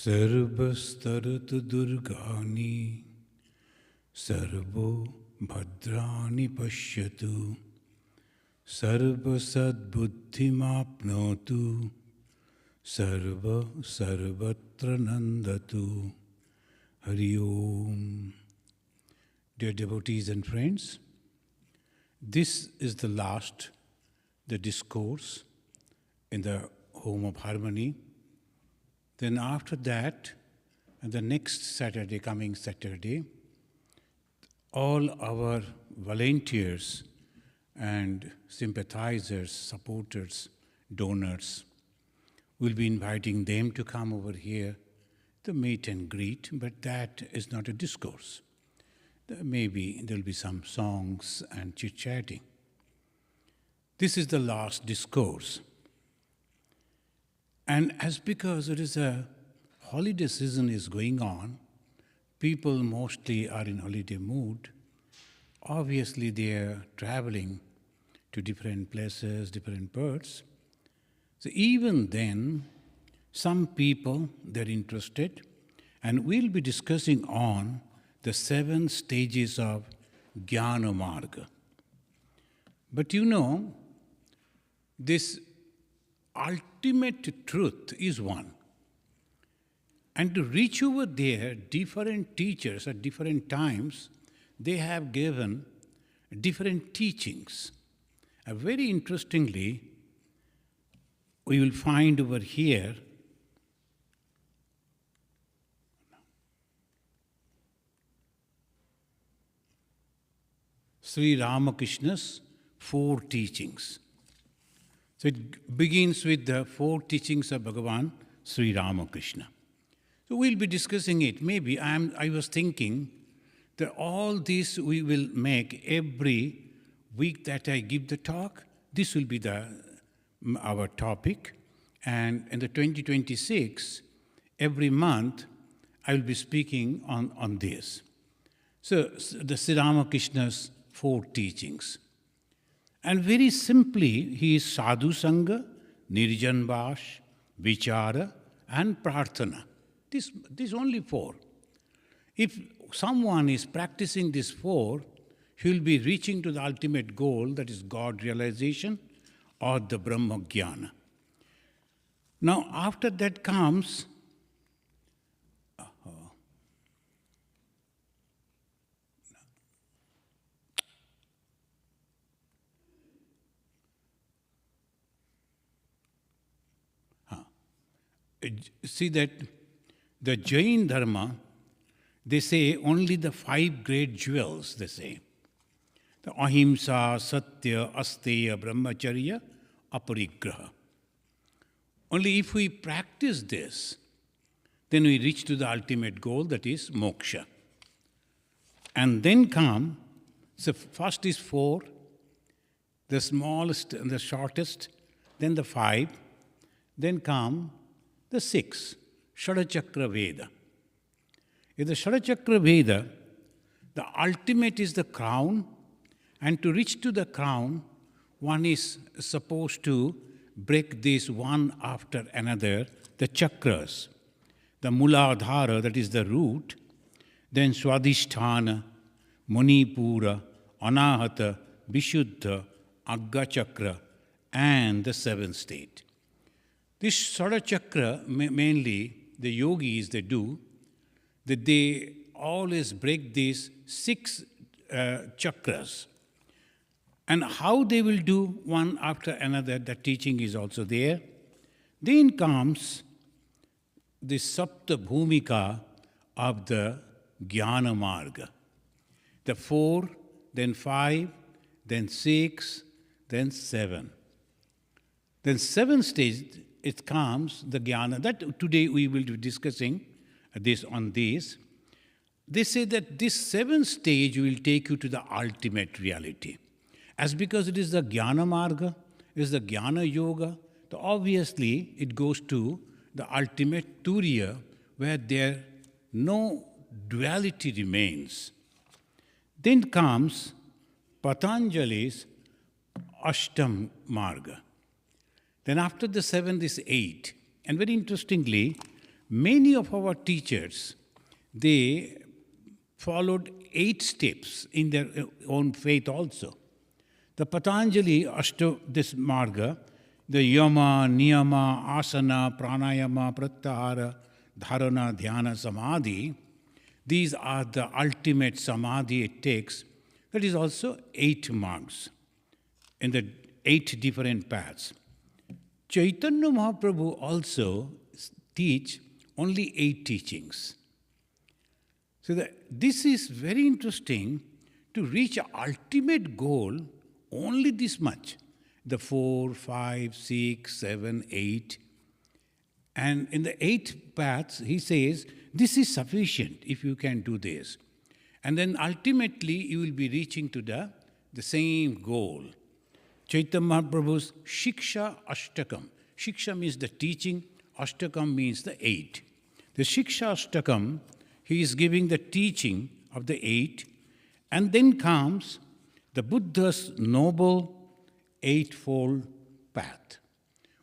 Sarvastaratu durgani sarvo bhadrani pashyatu sarvasadbuddhimapnotu sarva sarvatra nandatu. Hari Om. Dear devotees and friends, this is the last, the discourse in the Home of Harmony. Then after that, and the next Saturday, coming Saturday, all our volunteers and sympathizers, supporters, donors, will be inviting them to come over here, the meet and greet, but that is not a discourse. Maybe there will be some songs and chit-chatting. This is the last discourse. And as because it is a holiday season is going on, people mostly are in holiday mood. Obviously, they are traveling to different places, different birds. So even then, some people, they're interested, and we'll be discussing on the 7 stages of Jnana Marga. But you know, this ultimate truth is one. And to reach over there, different teachers at different times, they have given different teachings. Very interestingly, we will find over here Sri Ramakrishna's 4 teachings. So it begins with the 4 teachings of Bhagavan Sri Ramakrishna. So we'll be discussing it. Maybe I was thinking that all this we will make every week that I give the talk. This will be our topic. And in the 2026, every month, I will be speaking on this. So the Sri Ramakrishna's 4 teachings. And very simply, he is Sadhu Sangha, Nirjan Vash, Vichara, and Prarthana. These only 4. If someone is practicing these 4, he will be reaching to the ultimate goal, that is God realization or the Brahma Jnana. Now, after that comes see that the Jain Dharma, they say only the 5 great jewels, they say. The Ahimsa, Satya, Asteya, Brahmacharya, Aparigraha. Only if we practice this, then we reach to the ultimate goal, that is moksha. And then come, so first is 4, the smallest and the shortest, then the 5, then come the 6, Shadachakra Veda. In the Shadachakra Veda, the ultimate is the crown, and to reach to the crown, one is supposed to break this one after another, the chakras. The Muladhara, that is the root, then Swadhisthana, Manipura, Anahata, Vishuddha, Agga Chakra, and the 7th state. This Shadachakra, mainly the yogis, they do, that they always break these 6 chakras. And how they will do one after another, the teaching is also there. Then comes the Sapta Bhumika of the Jnana Marga. The 4, then 5, then 6, then 7. Then 7th stage, it comes, the Jnana. That today we will be discussing this on this. They say that this 7th stage will take you to the ultimate reality. As because it is the Jnana Marga, it is the Jnana Yoga, so obviously it goes to the ultimate Turiya, where there no duality remains. Then comes Patanjali's Ashtam Marga. Then after the 7th is 8. And very interestingly, Many of our teachers, they followed 8 steps in their own faith also. The Patanjali this marga, the yama, niyama, asana, pranayama, pratyahara, dharana, dhyana, samadhi, these are the ultimate samadhi it takes. That is also 8 marks in the 8 different paths. Chaitanya Mahaprabhu also teach only 8 teachings. So this is very interesting to reach an ultimate goal, only this much. The 4, 5, 6, 7, 8. And in the 8 paths, he says, this is sufficient if you can do this. And then ultimately, you will be reaching to the same goal. Chaitanya Mahaprabhu's Shiksha Ashtakam. Shiksha means the teaching, Ashtakam means the 8. The Shiksha Ashtakam, he is giving the teaching of the 8, and then comes the Buddha's noble 8-fold path.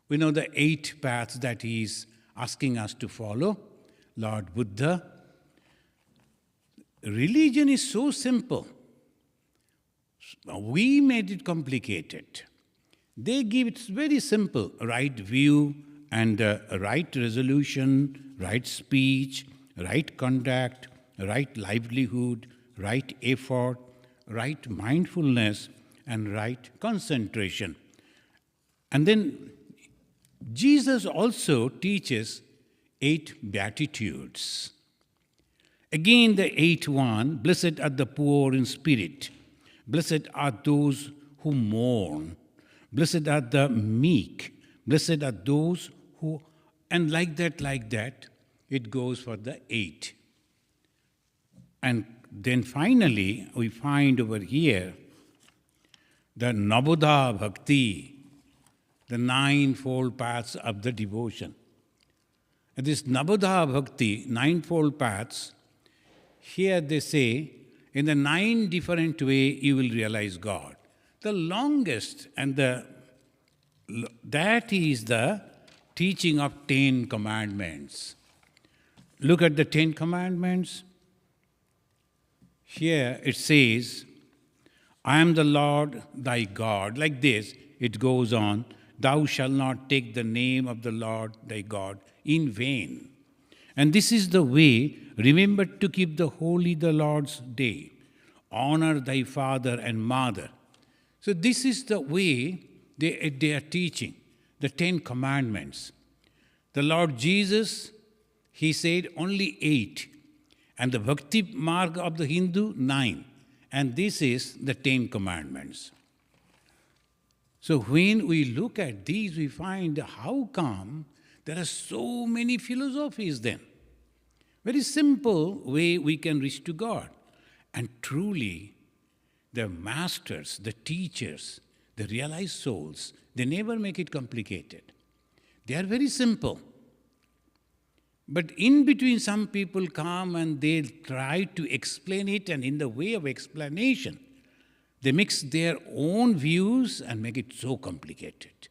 We know the 8 paths that he is asking us to follow. Lord Buddha. Religion is so simple. We made it complicated. They give it very simple, right view and right resolution, right speech, right conduct, right livelihood, right effort, right mindfulness, and right concentration. And then Jesus also teaches 8 beatitudes. Again, the 8th one, blessed are the poor in spirit. Blessed are those who mourn. Blessed are the meek. Blessed are those who, and like that, it goes for the 8. And then finally, we find over here the Nabodha Bhakti, the 9-fold paths of the devotion. And this Nabodha Bhakti, 9-fold paths, here they say, in the 9 different ways you will realize God. The longest and that is the teaching of 10 commandments. Look at the 10 commandments. Here it says, I am the Lord thy God. Like this, it goes on. Thou shalt not take the name of the Lord thy God in vain. And this is the way, remember to keep the holy the Lord's day. Honor thy father and mother. So this is the way they are teaching, the 10 commandments. The Lord Jesus, he said only 8. And the Bhakti Marg of the Hindu, 9. And this is the 10 commandments. So when we look at these, we find how come there are so many philosophies then. Very simple way we can reach to God. And truly, the masters, the teachers, the realized souls, they never make it complicated. They are very simple. But in between, some people come and they try to explain it, and in the way of explanation, they mix their own views and make it so complicated.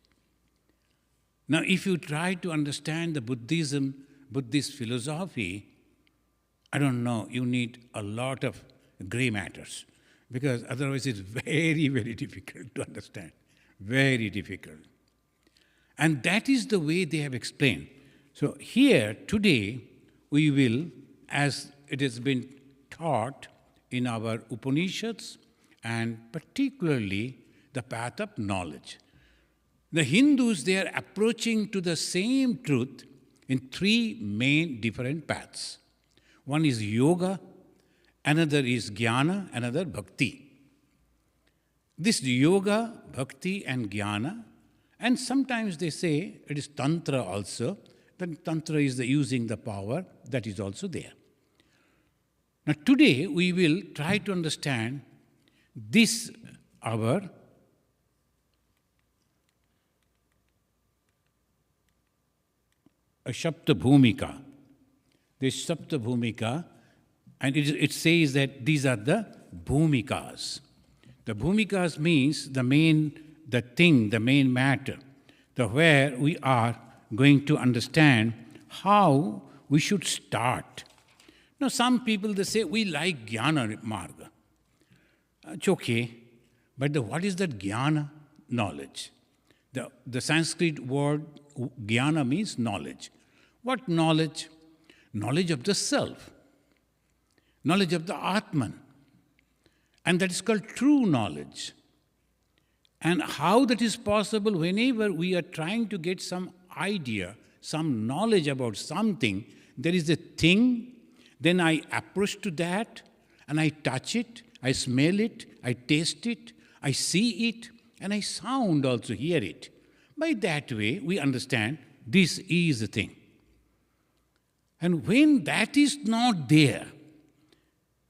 Now, if you try to understand the Buddhist philosophy, I don't know, you need a lot of gray matters, because otherwise it's very, very difficult to understand. Very difficult. And that is the way they have explained. So here, today, we will, as it has been taught in our Upanishads, and particularly the path of knowledge. The Hindus, they are approaching to the same truth in 3 main different paths. One is yoga, another is jnana, another bhakti. This yoga, bhakti, and jnana, and sometimes they say it is tantra also. Then tantra is the using the power, that is also there. Now today we will try to understand this, our Shapta Bhumika. This Shapta Bhumika, and it says that these are the Bhumikas. The Bhumikas means the main matter, where we are going to understand how we should start. Now, some people, they say, we like Jnana Marga. It's okay, but what is that Jnana? Knowledge. The Sanskrit word Jnana means knowledge. What knowledge? Knowledge of the self. Knowledge of the Atman. And that is called true knowledge. And how that is possible whenever we are trying to get some idea, some knowledge about something, there is a thing, then I approach to that, and I touch it, I smell it, I taste it, I see it, and I sound also, hear it. By that way, we understand this is the thing. And when that is not there,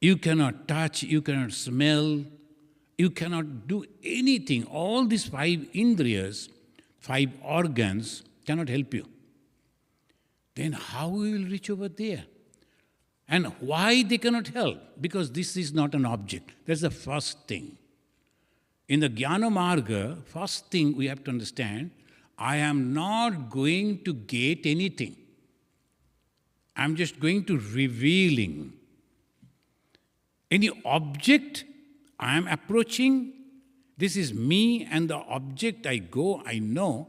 you cannot touch, you cannot smell, you cannot do anything. All these 5 indriyas, 5 organs cannot help you. Then how we will reach over there? And why they cannot help? Because this is not an object. That's the first thing. In the Jnana Marga, first thing we have to understand, I am not going to get anything. I'm just going to revealing. Any object I am approaching, this is me and the object I go, I know,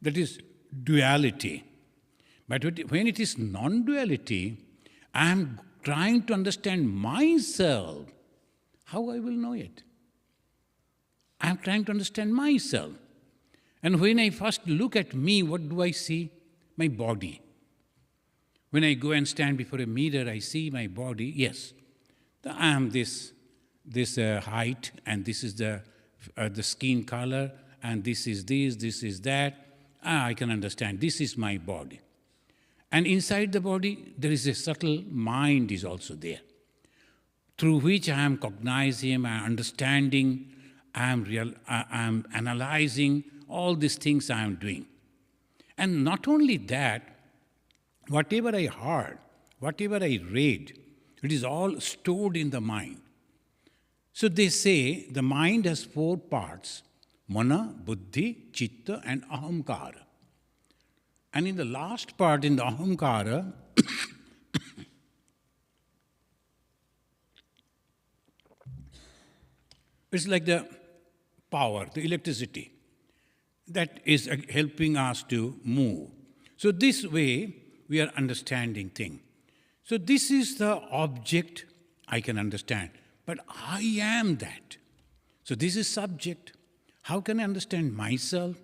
that is duality. But when it is non-duality, I am trying to understand myself. How I will know it? I am trying to understand myself. And when I first look at me, what do I see? My body. When I go and stand before a mirror, I see my body. Yes, I am this height, and this is the skin color, and this is that. I can understand. This is my body. And inside the body, there is a subtle mind is also there, through which I am cognizing, I am understanding, I am analyzing all these things I am doing. And not only that, whatever I heard, whatever I read, it is all stored in the mind. So they say the mind has 4 parts: mana, buddhi, chitta, and ahamkara. And in the last part, in the ahamkara, it's like the power, the electricity, that is helping us to move. So this way, we are understanding things. So this is the object I can understand. But I am that. So this is subject. How can I understand myself?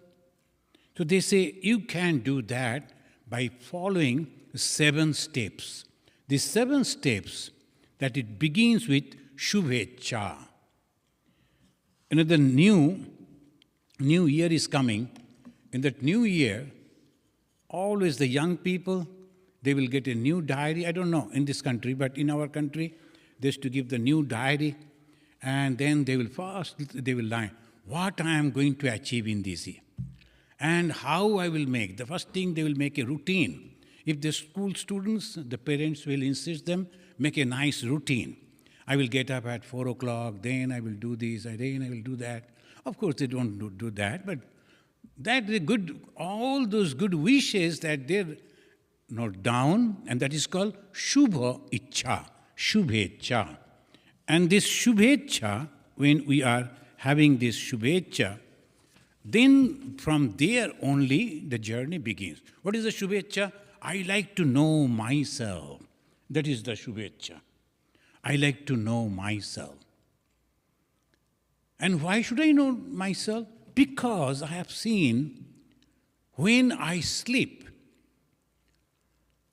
So they say you can do that by following 7 steps. These 7 steps, that it begins with Shubhecha. The new year is coming. In that new year, always the young people, they will get a new diary. I don't know in this country, but in our country, they used to give the new diary, and then they will line what I am going to achieve in this year, and how I will make. The first thing, they will make a routine. If the school students, the parents will insist them, make a nice routine. I will get up at 4 o'clock, then I will do this, then I will do that. Of course, they don't do that, but that is good, all those good wishes that they're not down, and that is called Shubha Ichha, Shubhecha. And this Shubhecha, when we are having this Shubhecha, then from there only the journey begins. What is the Shubhecha? I like to know myself. That is the Shubhecha. I like to know myself. And why should I know myself? Because I have seen when I sleep,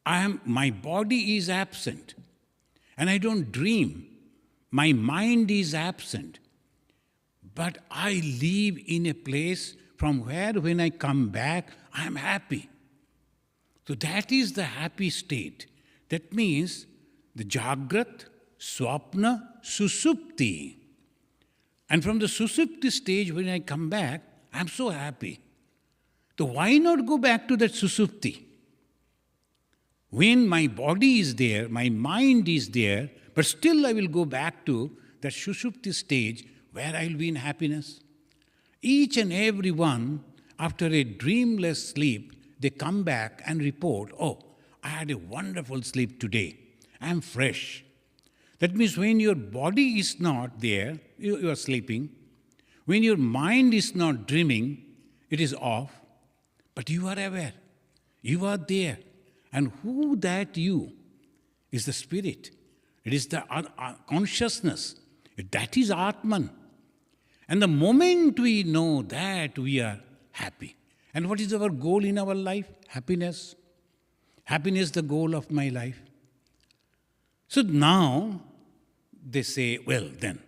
my body is absent, and I don't dream. My mind is absent. But I live in a place from where when I come back, I am happy. So that is the happy state. That means the Jagrat, Swapna, Susupti. And from the Susupti stage, when I come back, I am so happy. So why not go back to that Susupti? When my body is there, my mind is there, but still I will go back to that Susupti stage where I will be in happiness. Each and every one, after a dreamless sleep, they come back and report, oh, I had a wonderful sleep today. I am fresh. That means when your body is not there, you are sleeping. When your mind is not dreaming, it is off. But you are aware. You are there. And who that you is the spirit. It is the consciousness. That is Atman. And the moment we know that, we are happy. And what is our goal in our life? Happiness. Happiness is the goal of my life. So now they say, well, then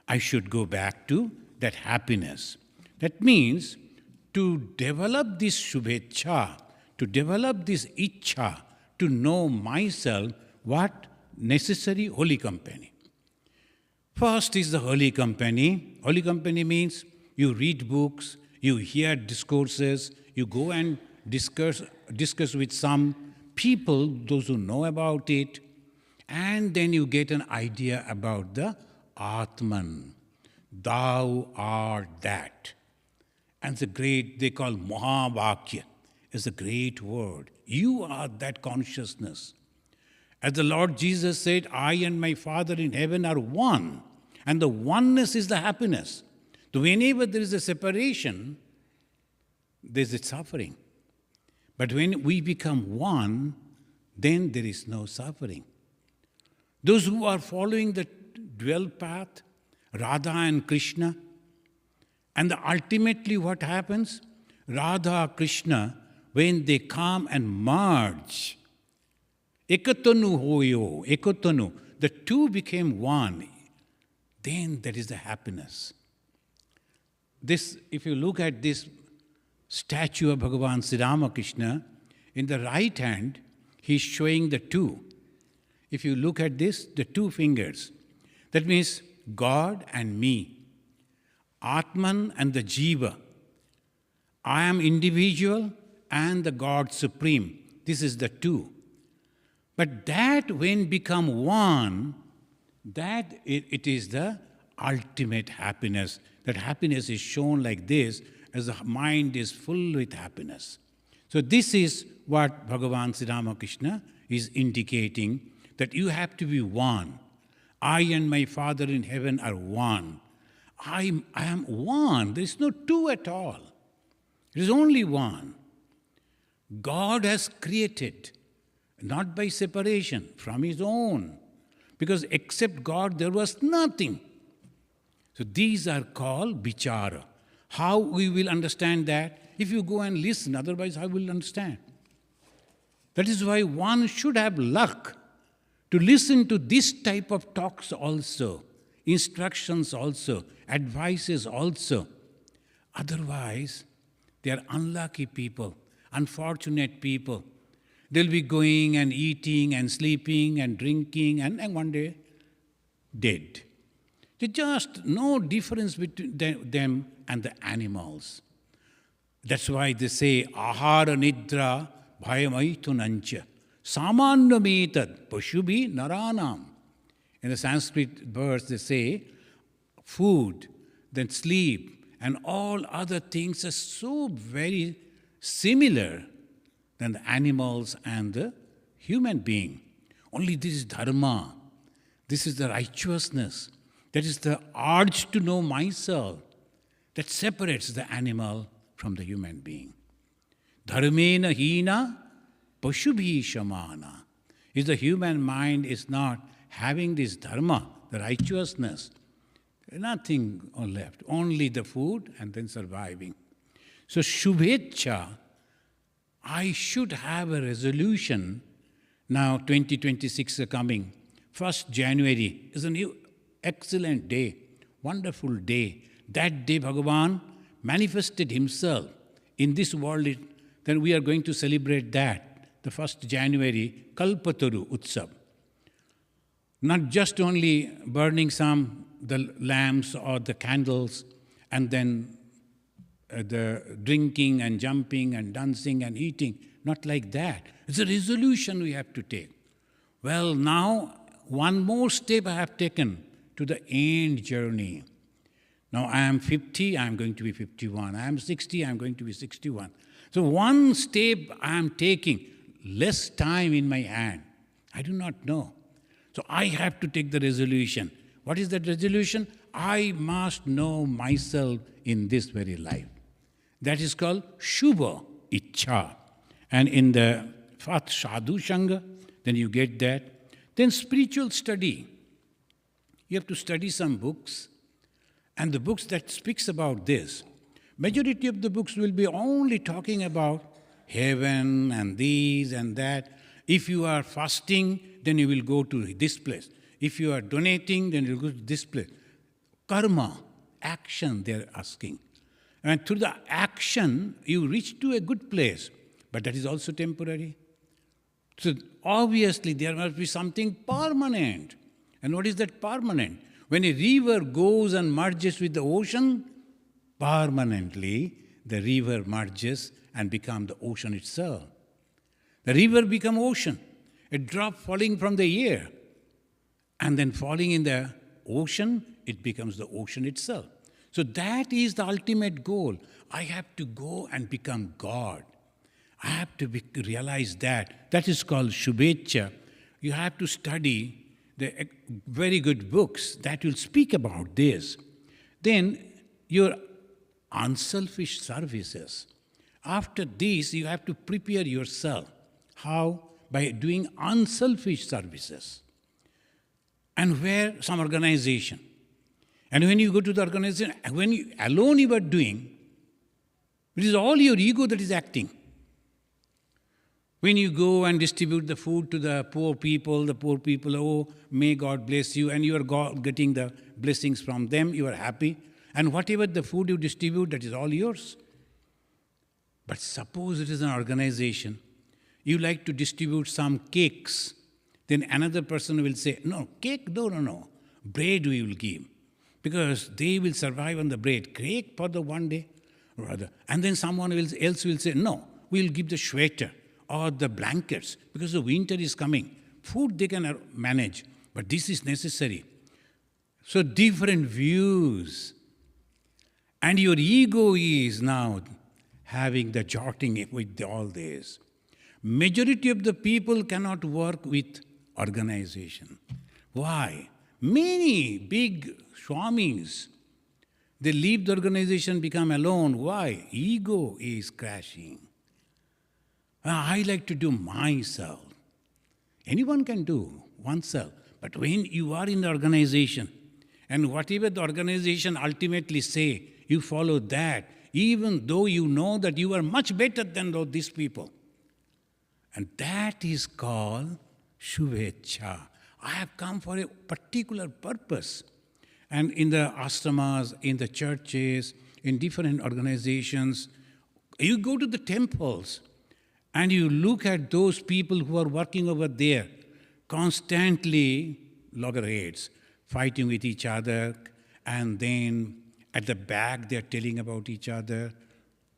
I should go back to that happiness. That means to develop this shubhecha, to develop this ichcha, to know myself, what? Necessary holy company. First is the holy company. Holy company means you read books, you hear discourses, you go and discuss with some people, those who know about it, and then you get an idea about the Atman. Thou art that. And the great, they call Mahavakya, is a great word. You are that consciousness. As the Lord Jesus said, I and my Father in heaven are one. And the oneness is the happiness. So whenever there is a separation, there is a suffering. But when we become one, then there is no suffering. Those who are following the dual path, Radha and Krishna, and ultimately what happens? Radha, Krishna, when they come and merge, ekatanu hoyo, ekatanu, the two became one, then that is the happiness. This, if you look at this statue of Bhagavan Sri Ramakrishna, in the right hand, he is showing the two. If you look at this, the two fingers, that means God and me, Atman and the Jiva. I am individual and the God supreme. This is the two. But that when become one, that it is the ultimate happiness. That happiness is shown like this, as the mind is full with happiness. So this is what Bhagavan Sri Ramakrishna is indicating, that you have to be one. I and my Father in heaven are one. I am one. There is no two at all. It is only one. God has created, not by separation, from His own. Because except God, there was nothing. So these are called vichara. How we will understand that? If you go and listen, otherwise how will you understand? That is why one should have luck to listen to this type of talks also, instructions also, advices also. Otherwise, they are unlucky people, unfortunate people. They'll be going and eating and sleeping and drinking and one day dead. There's just no difference between them and the animals. That's why they say, ahara nidra bhayamaitunancha samanyametad pashubhi naranam. In the Sanskrit verse they say, food, then sleep, and all other things are so very similar than the animals and the human being. Only this is dharma. This is the righteousness. That is the urge to know myself that separates the animal from the human being. Dharmena hina pashubhi shamana. If the human mind is not having this dharma, the righteousness, nothing left, only the food and then surviving. So shubhecha, I should have a resolution. Now 2026 is coming. 1st January is a new excellent day, wonderful day. That day Bhagavan manifested Himself in this world. Then we are going to celebrate that, the 1st January, Kalpataru Utsav. Not just only burning the lamps or the candles and then the drinking and jumping and dancing and eating. Not like that. It's a resolution we have to take. Well, now one more step I have taken to the end journey. Now I am 50, I am going to be 51. I am 60, I am going to be 61. So one step I am taking. less time in my hand. I do not know. So I have to take the resolution. What is that resolution? I must know myself in this very life. That is called Shubha Ichcha. And in the Fat Sadhu Sangha, then you get that. Then spiritual study. You have to study some books, and the books that speaks about this. Majority of the books will be only talking about heaven and this and that. If you are fasting, then you will go to this place. If you are donating, then you will go to this place. Karma, action, they are asking. And through the action, you reach to a good place. But that is also temporary. So obviously, there must be something permanent. And what is that permanent? When a river goes and merges with the ocean, permanently the river merges and becomes the ocean itself. The river becomes ocean, a drop falling from the air. And then falling in the ocean, it becomes the ocean itself. So that is the ultimate goal. I have to go and become God. I have to realize that. That is called Shubhecha. You have to study the very good books that will speak about this. Then your unselfish services. After this, you have to prepare yourself. How? By doing unselfish services. And where? Some organization. And when you go to the organization, when you alone you are doing, it is all your ego that is acting. When you go and distribute the food to the poor people, oh, may God bless you, and you are getting the blessings from them, you are happy. And whatever the food you distribute, that is all yours. But suppose it is an organization, you like to distribute some cakes, then another person will say, no, cake, no, bread we will give. Because they will survive on the bread, cake for the one day or other. And then someone else will say, no, we will give the sweater or the blankets, because the winter is coming. Food they can manage, but this is necessary. So different views. And your ego is now having the jotting with all this. Majority of the people cannot work with organization. Why? Many big swamis, they leave the organization, become alone. Why? Ego is crashing. I like to do myself. Anyone can do oneself. But when you are in the organization, and whatever the organization ultimately say, you follow that, even though you know that you are much better than these people. And that is called Shubhecha. I have come for a particular purpose. And in the ashramas, in the churches, in different organizations, you go to the temples, and you look at those people who are working over there, constantly loggerheads, fighting with each other, and then at the back they are telling about each other.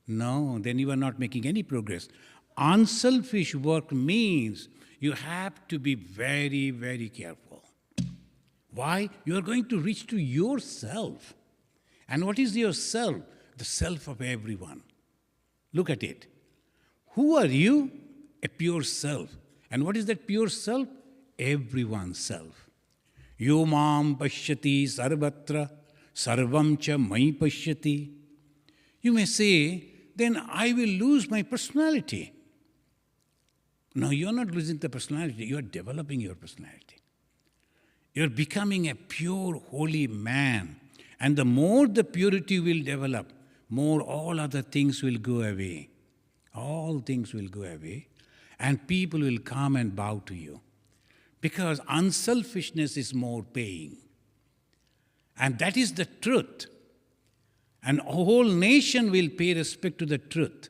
No, then you are not making any progress. Unselfish work means you have to be very, very careful. Why? You are going to reach to yourself. And what is yourself? The self of everyone. Look at it. Who are you? A pure self. And what is that pure self? Everyone's self. Yo mam pashyati sarvatra sarvam cha mai pashyati. You may say, then I will lose my personality. No, you are not losing the personality. You are developing your personality. You are becoming a pure, holy man. And the more the purity will develop, more all other things will go away. All things will go away, and people will come and bow to you. Because unselfishness is more paying. And that is the truth. And a whole nation will pay respect to the truth.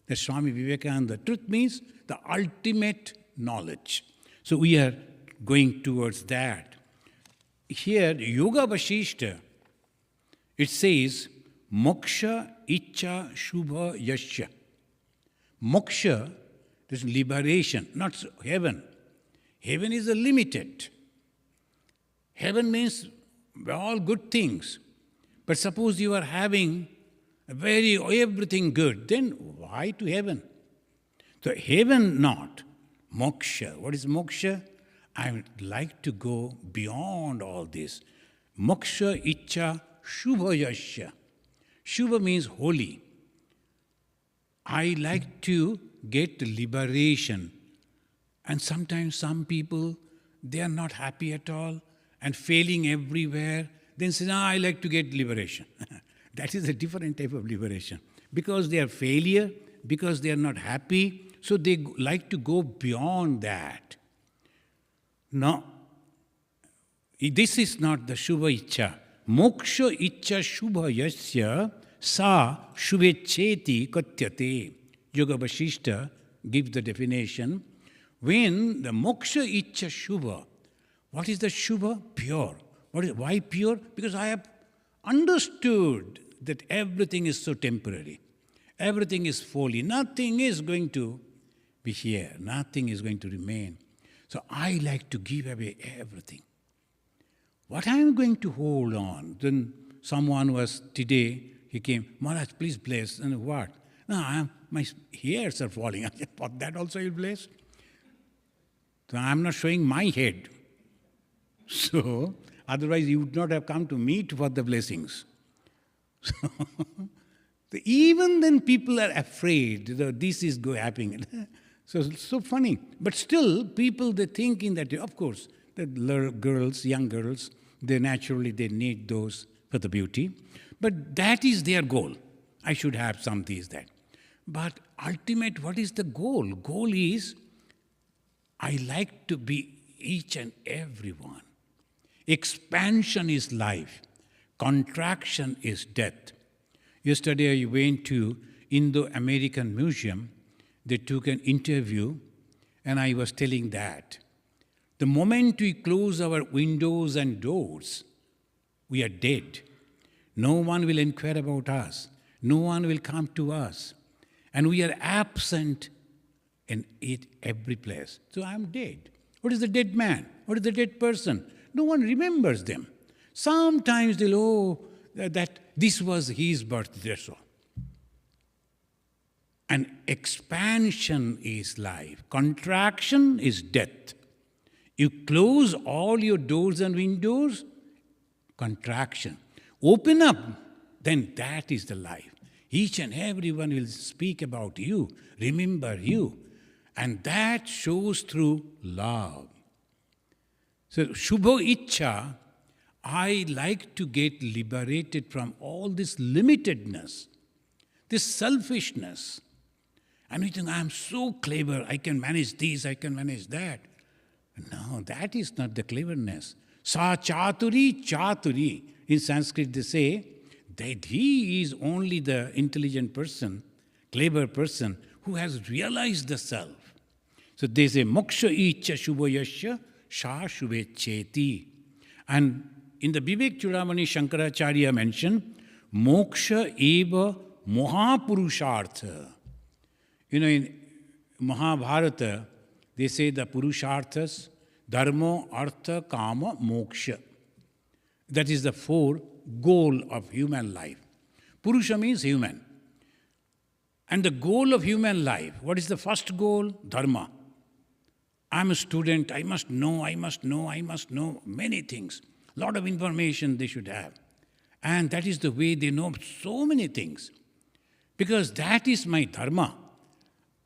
The Swami Vivekananda. Truth means the ultimate knowledge. So we are going towards that. Here, Yoga Vasishta, it says, Moksha Ichcha Shubha Yasya. Moksha is liberation, not heaven. Heaven is a limited. Heaven means all good things. But suppose you are having everything good, then why to heaven? So heaven not. Moksha. What is moksha? I would like to go beyond all this. Moksha Icha Shubhayasya. Shubha means holy. I like to get liberation. And sometimes some people, they are not happy at all and failing everywhere. Then say, I like to get liberation. That is a different type of liberation. Because they are failure, because they are not happy, so they like to go beyond that. No, this is not the Shubha Icha. Moksha Icha Shubha Yasya Sa Shubhecheti Katyate. Yoga Vasishta gives the definition. When the Moksha Icha Shubha, what is the Shubha? Pure. Why pure? Because I have understood that everything is so temporary. Everything is folly. Nothing is going to be here. Nothing is going to remain. So I like to give away everything. What I am going to hold on? Then someone was today, he came, Maharaj, please bless. And what? No, my hairs are falling. I said, for that also you bless? So I am not showing my head. So otherwise you would not have come to meet for the blessings. So even then people are afraid that this is happening. So funny. But still people, they think in that, of course, the girls, young girls, they need those for the beauty. But that is their goal. I should have some this, that. But ultimate, what is the goal? Goal is, I like to be each and every one. Expansion is life. Contraction is death. Yesterday I went to Indo-American Museum. They took an interview and I was telling that. The moment we close our windows and doors, we are dead. No one will inquire about us. No one will come to us. And we are absent in every place. So I am dead. What is the dead man? What is the dead person? No one remembers them. Sometimes they'll, that this was his birthday. So. And expansion is life. Contraction is death. You close all your doors and windows, contraction. Open up, then that is the life. Each and everyone will speak about you, remember you. And that shows through love. So, Shubha Icha, I like to get liberated from all this limitedness, this selfishness. And we think, I am so clever, I can manage this, I can manage that. No, that is not the cleverness. Sa chaturi chaturi. In Sanskrit they say that he is only the intelligent person, clever person, who has realized the self. So they say, moksha icha shubhayasya sha shubhecheti. And in the Vivek Chudamani Shankaracharya mentioned, moksha eva mohapurushartha. In Mahabharata, they say the purusharthas, dharma, artha, kama, moksha. That is the four goal of human life. Purusha means human. And the goal of human life, what is the first goal? Dharma. I'm a student, I must know many things. A lot of information they should have. And that is the way they know so many things. Because that is my dharma.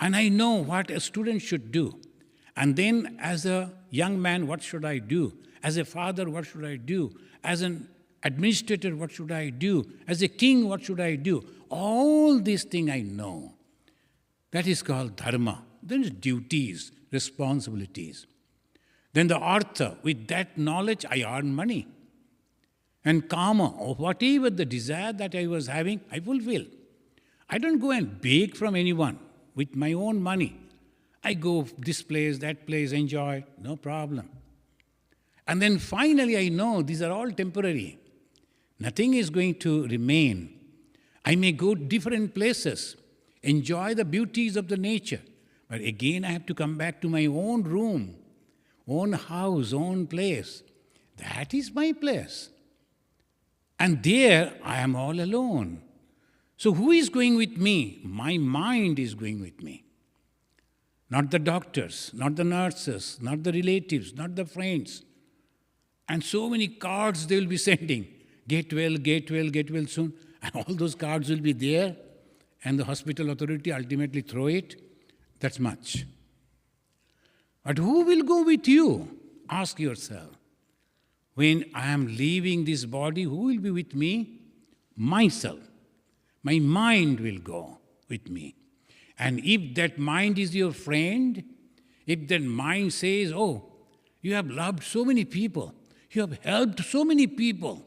And I know what a student should do. And then as a young man, what should I do? As a father, what should I do? As an administrator, what should I do? As a king, what should I do? All these things I know. That is called dharma. Then it's duties, responsibilities. Then the artha, with that knowledge, I earn money. And kama, or whatever the desire that I was having, I fulfill. I don't go and beg from anyone with my own money. I go this place, that place, enjoy, no problem. And then finally I know these are all temporary. Nothing is going to remain. I may go different places, enjoy the beauties of the nature, but again I have to come back to my own room, own house, own place. That is my place. And there I am all alone. So who is going with me? My mind is going with me. not the doctors, not the nurses, not the relatives, not the friends. And so many cards they will be sending. Get well, get well, get well soon. And all those cards will be there, and the hospital authority ultimately throw it. That's much. But who will go with you? Ask yourself. When I am leaving this body, who will be with me? Myself. My mind will go with me. And if that mind is your friend, if that mind says, oh, you have loved so many people, you have helped so many people,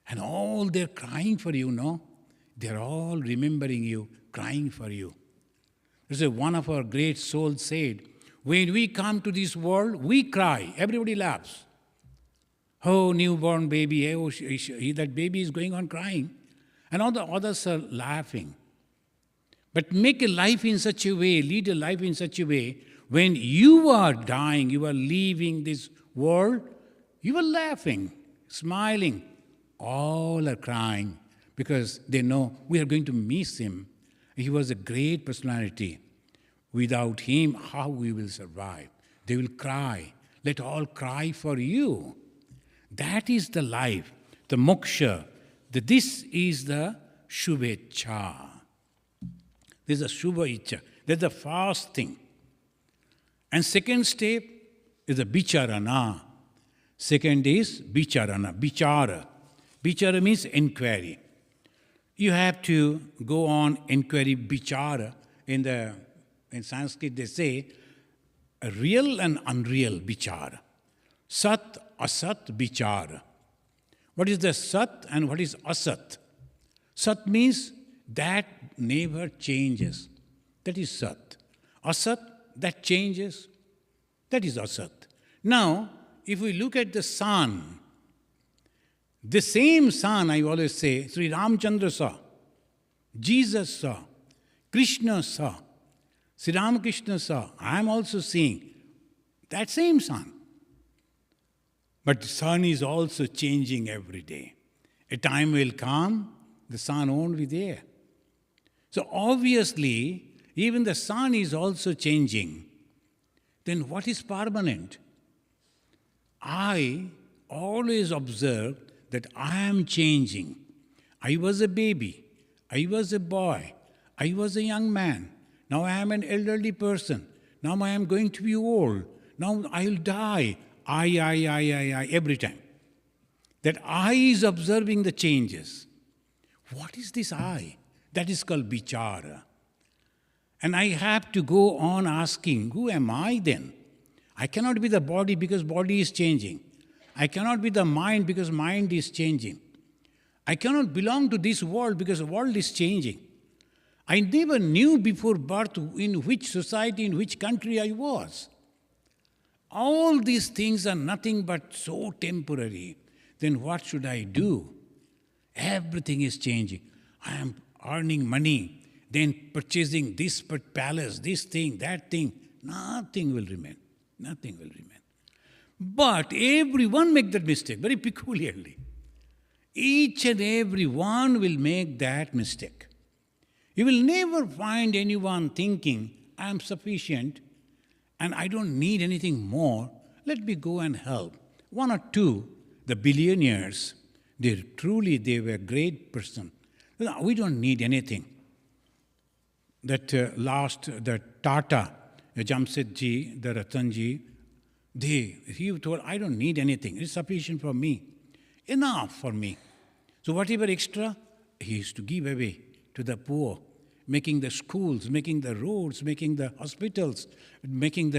and all they're crying for you, no? They're all remembering you, crying for you. There's one of our great souls said, when we come to this world, we cry, everybody laughs. Oh, newborn baby, oh, that baby is going on crying. And all the others are laughing. But make a life in such a way, lead a life in such a way, when you are dying, you are leaving this world, you are laughing, smiling. All are crying because they know we are going to miss him. He was a great personality. Without him, how we will survive? They will cry. Let all cry for you. That is the life, the moksha. This is the shubhecha. This is the shubha-icha. That's the first thing. And second step is the bicharana. Second is bicharana, bichara. Bichara means inquiry. You have to go on inquiry, bichara. In Sanskrit they say, a real and unreal bichara. Sat, asat, bichara. What is the sat and what is asat? Sat means that never changes. That is sat. Asat, that changes. That is asat. Now, if we look at the sun, the same sun, I always say, Sri Ramchandra saw, Jesus saw, Krishna saw, Sri Ramakrishna saw, I am also seeing that same sun. But the sun is also changing every day. A time will come, the sun won't be there. So obviously, even the sun is also changing. Then what is permanent? I always observe that I am changing. I was a baby. I was a boy. I was a young man. Now I am an elderly person. Now I am going to be old. Now I will die. I, every time. That I is observing the changes. What is this I? That is called bichara. And I have to go on asking, who am I then? I cannot be the body because body is changing. I cannot be the mind because mind is changing. I cannot belong to this world because the world is changing. I never knew before birth in which society, in which country I was. All these things are nothing but so temporary. Then what should I do? Everything is changing. I am earning money, then purchasing this palace, this thing, that thing. Nothing will remain. Nothing will remain. But everyone make that mistake very peculiarly. Each and every one will make that mistake. You will never find anyone thinking, I am sufficient and I don't need anything more. Let me go and help. One or two, the billionaires, they were a great person. We don't need anything. The Tata, Jamsetji, the Ratanji, he told, I don't need anything. It's sufficient for me. Enough for me. So whatever extra, he used to give away to the poor, making the schools, making the roads, making the hospitals, making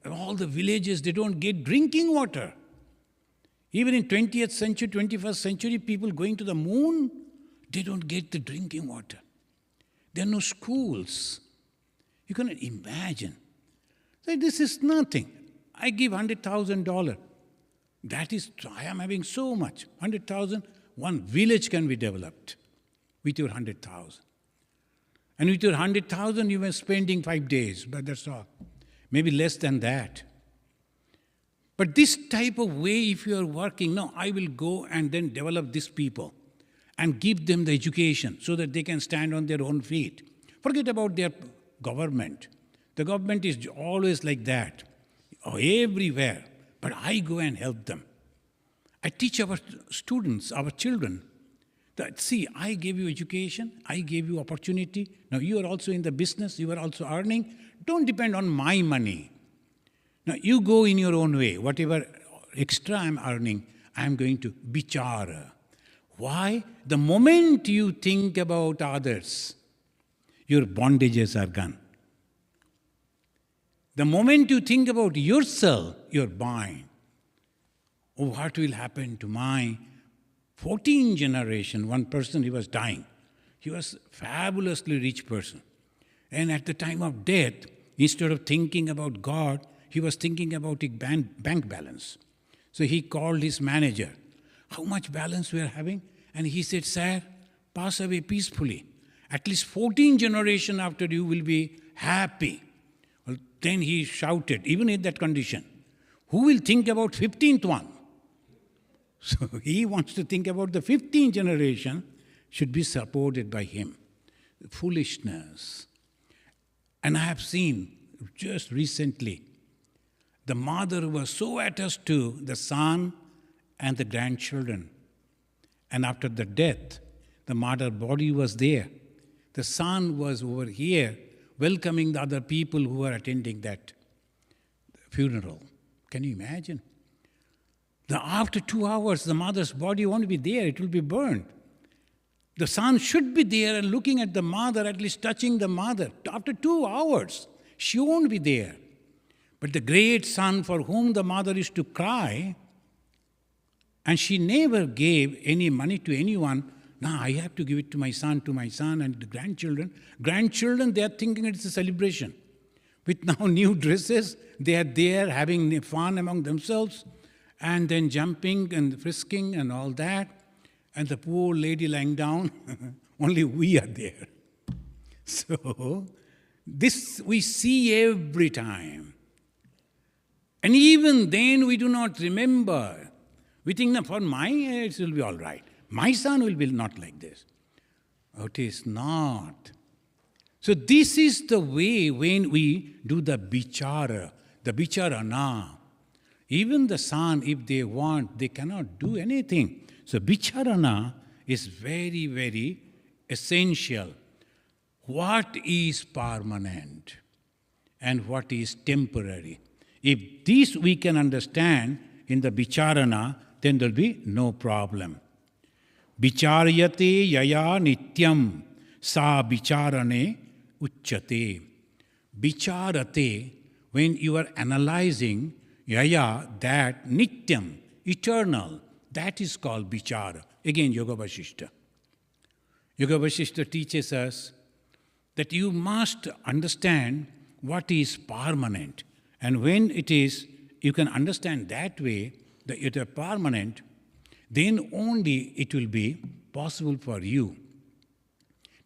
all the villages, they don't get drinking water. Even in 20th century, 21st century, people going to the moon, they don't get the drinking water. There are no schools. You cannot imagine. So this is nothing. I give $100,000. That is, I am having so much. 100,000, one village can be developed with your 100,000. And with your 100,000, you were spending 5 days, but that's all. Maybe less than that. But this type of way, if you are working, no, I will go and then develop these people and give them the education so that they can stand on their own feet. Forget about their government. The government is always like that, everywhere. But I go and help them. I teach our students, our children, that see, I gave you education, I gave you opportunity. Now you are also in the business, you are also earning. Don't depend on my money. Now you go in your own way. Whatever extra I'm earning, I'm going to bichara. Why? The moment you think about others, your bondages are gone. The moment you think about yourself, you're bound. Oh, what will happen to my 14th generation? One person, he was dying. He was a fabulously rich person. And at the time of death, instead of thinking about God, he was thinking about his bank balance. So he called his manager. How much balance we are having? And he said, sir, pass away peacefully. At least 14 generations after you will be happy. Well, then he shouted, even in that condition, who will think about 15th one? So he wants to think about the 15th generation should be supported by him. Foolishness. And I have seen just recently, the mother was so attached to the son and the grandchildren. And after the death, the mother body was there. The son was over here welcoming the other people who were attending that funeral. Can you imagine? After 2 hours, the mother's body won't be there, it will be burned. The son should be there and looking at the mother, at least touching the mother. After 2 hours, she won't be there. But the great son for whom the mother used to cry, and she never gave any money to anyone. Now I have to give it to my son and the grandchildren. Grandchildren, they are thinking it's a celebration. With now new dresses, they are there having fun among themselves, and then jumping and frisking and all that. And the poor lady lying down, only we are there. So, this we see every time. And even then we do not remember. We think, no, for my age it will be all right. My son will be not like this. Oh, it is not. So this is the way when we do the bicharana. Even the son, if they want, they cannot do anything. So bicharana is very, very essential. What is permanent and what is temporary? If this we can understand in the bicharana, then there will be no problem. Bicharyate yaya nityam sa bicharane uchyate. Bicharate, when you are analyzing yaya, that nityam, eternal, that is called bichara. Again, Yoga Vasishta. Yoga Vasishta teaches us that you must understand what is permanent. And when it is, you can understand that way, that it is permanent, then only it will be possible for you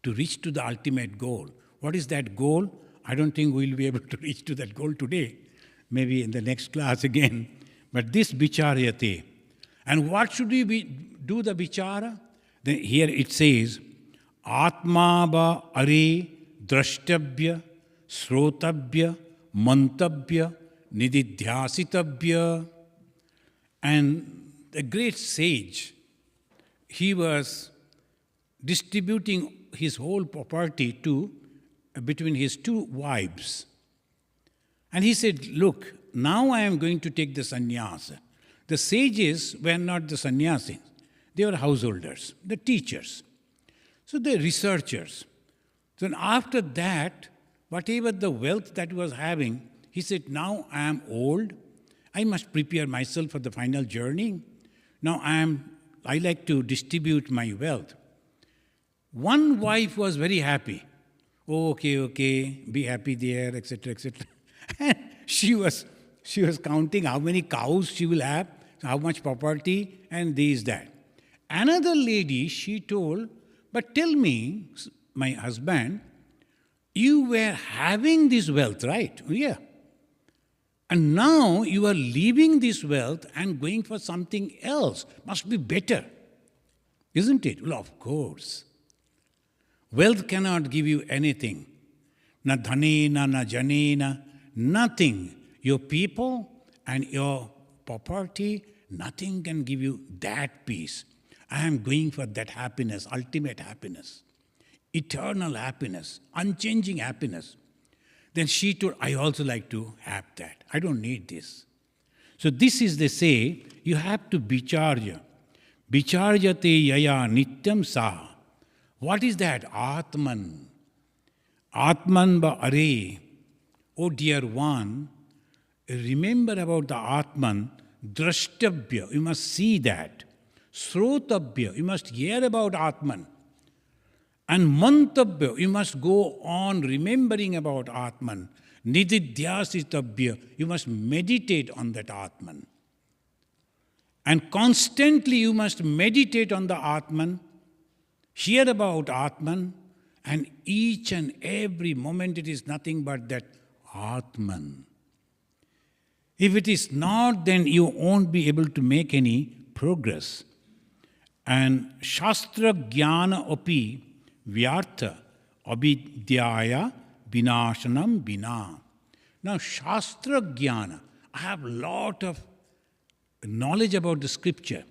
to reach to the ultimate goal. What is that goal? I don't think we will be able to reach to that goal today. Maybe in the next class again. But this bicharyate. And what should we do the bichara? Then here it says, Atma ba are drashtabhya, srotabhya, mantabhya, nididhyasitabhya. And the great sage, he was distributing his whole property between his two wives. And he said, look, now I am going to take the sannyasa. The sages were not the sannyasis. They were householders, the teachers. So they're researchers. So after that, whatever the wealth that he was having, he said, now I am old. I must prepare myself for the final journey. Now I like to distribute my wealth. One wife was very happy. Oh, okay, be happy there, etc., etc. And she was counting how many cows she will have, how much property, and this, that. Another lady, she told, but tell me, my husband, you were having this wealth, right? Yeah. And now you are leaving this wealth and going for something else. Must be better. Isn't it? Well, of course. Wealth cannot give you anything. na dhanena, na janena, nothing. Your people and your property, nothing can give you that peace. I am going for that happiness, ultimate happiness, eternal happiness, unchanging happiness. Then she told, I also like to have that. I don't need this. So this is, they say, you have to vicharya. Vicharjate yaya nityam saha. What is that? Atman. Atman ba are. Oh dear one, remember about the Atman. Drashtabhya, you must see that. Srotabhya, you must hear about Atman. And mantabhya, you must go on remembering about Atman. Nididhyasitabhya, you must meditate on that Atman. And constantly you must meditate on the Atman, hear about Atman, and each and every moment it is nothing but that Atman. If it is not, then you won't be able to make any progress. And Shastra Jnana Api Vyartha Abhidyaya Vinashanam Vina. Now, Shastra Jnana, I have a lot of knowledge about the scripture.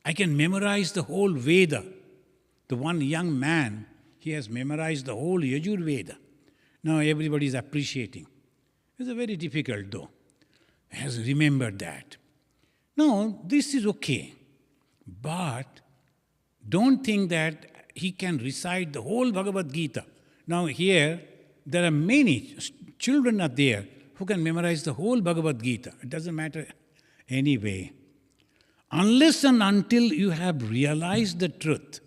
I can memorize the whole Veda. The one young man, he has memorized the whole Yajur Veda. Now everybody is appreciating. It's very difficult though. He has remembered that. No, this is okay. But don't think that he can recite the whole Bhagavad Gita. Now here, there are many children are there who can memorize the whole Bhagavad Gita. It doesn't matter anyway. Unless and until you have realized the truth,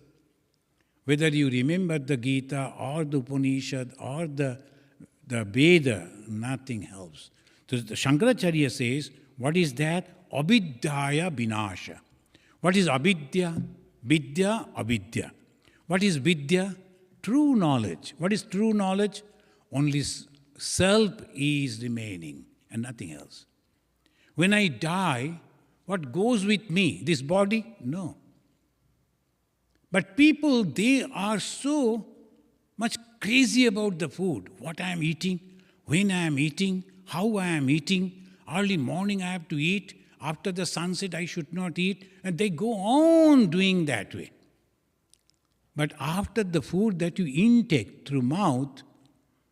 whether you remember the Gita or the Upanishad or the Veda, nothing helps. So the Shankaracharya says, what is that? Abhidyaya vinasha. What is avidya? Vidya, avidya. What is vidya? True knowledge. What is true knowledge? Only self is remaining and nothing else. When I die, what goes with me? This body? No. But people, they are so much crazy about the food. What I am eating, when I am eating, how I am eating. Early morning I have to eat. After the sunset I should not eat. And they go on doing that way. But after the food that you intake through mouth,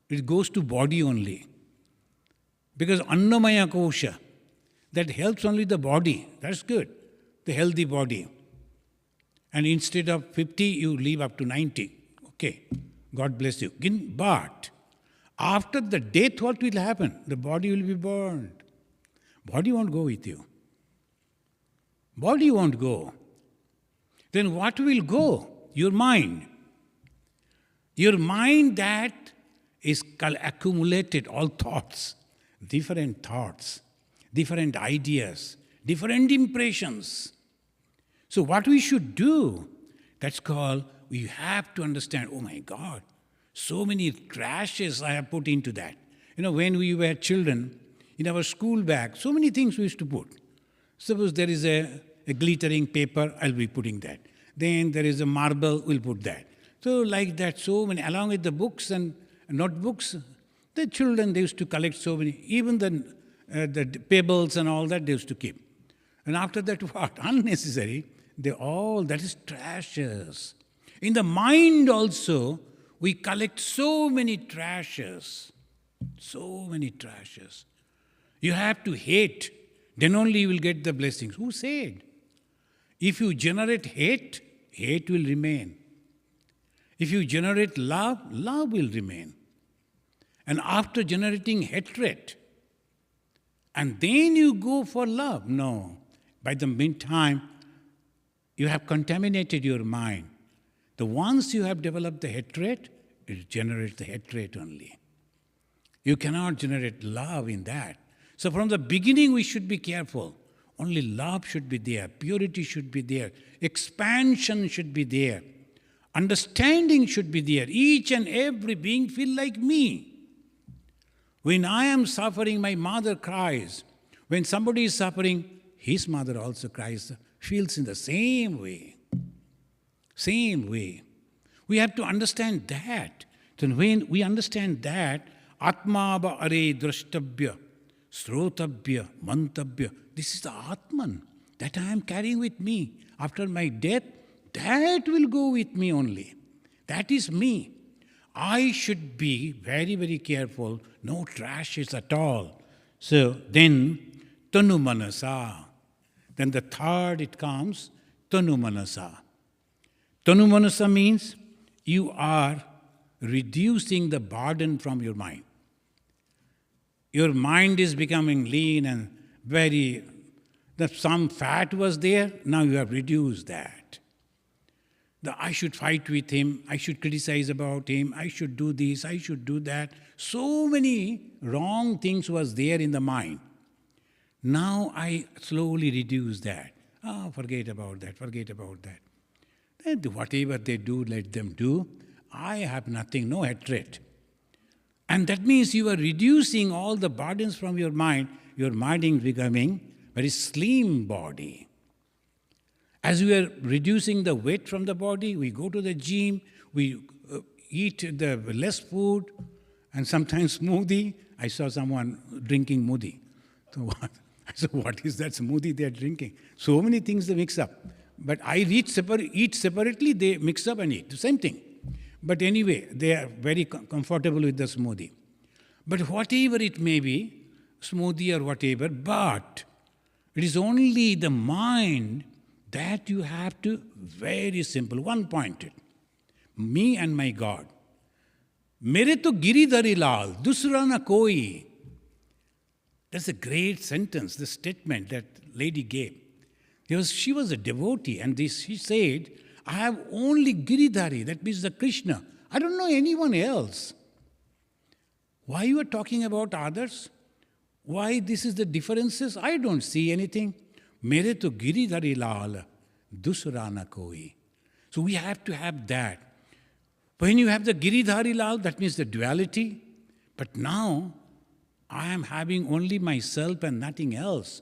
it goes to body only. Because Annamaya Kosha, that helps only the body. That's good. The healthy body. And instead of 50, you live up to 90. Okay, God bless you. But after the death, what will happen? The body will be burned. Body won't go with you. Body won't go. Then what will go? Your mind. Your mind that is accumulated all thoughts, different ideas, different impressions. So what we should do, that's called, we have to understand, oh my God, so many trashes I have put into that. When we were children, in our school bag, so many things we used to put. Suppose there is a glittering paper, I'll be putting that. Then there is a marble, we'll put that. So like that, so many, along with the books and notebooks, the children, they used to collect so many, even the pebbles and all that they used to keep. And after that, what? Unnecessary. That is trashes. In the mind also, we collect so many trashes. So many trashes. You have to hate, then only you will get the blessings. Who said? If you generate hate, hate will remain. If you generate love, love will remain. And after generating hatred, and then you go for love. No. By the meantime, you have contaminated your mind. Once you have developed the hatred, it generates the hatred only. You cannot generate love in that. So from the beginning, we should be careful. Only love should be there. Purity should be there. Expansion should be there. Understanding should be there. Each and every being feel like me. When I am suffering, my mother cries. When somebody is suffering, his mother also cries, feels in the same way. Same way. We have to understand that. So when we understand that, Atmaba are drashtabhya, srotabhya, mantabhya, this is the Atman that I am carrying with me. After my death, that will go with me only. That is me. I should be very, very careful, no trashes at all. So then, tanu manasa. Then the third it comes, tanu manasa. Tanu manasa means you are reducing the burden from your mind. Your mind is becoming lean and very, some fat was there, now you have reduced that. I should fight with him, I should criticize about him, I should do this, I should do that. So many wrong things was there in the mind. Now I slowly reduce that. Forget about that, forget about that. And whatever they do, let them do. I have nothing, no hatred. And that means you are reducing all the burdens from your mind. Your mind is becoming very slim body. As we are reducing the weight from the body, we go to the gym, we eat the less food, and sometimes smoothie. I saw someone drinking smoothie. So I said, what is that smoothie they are drinking? So many things they mix up. But I eat separately, they mix up and eat. The same thing. But anyway, they are very comfortable with the smoothie. But whatever it may be, smoothie or whatever, but it is only the mind that you have to, very simple, one-pointed. Me and my God. Mere to giridhari lal, dusra na koi. That's a great sentence, the statement that lady gave. She was a devotee, and she said, I have only Giridhari, that means the Krishna. I don't know anyone else. Why you are talking about others? Why this is the differences? I don't see anything. Mere to Giridhari lal, dusra na koi. So we have to have that. When you have the Giridhari lal, that means the duality. But now, I am having only myself and nothing else.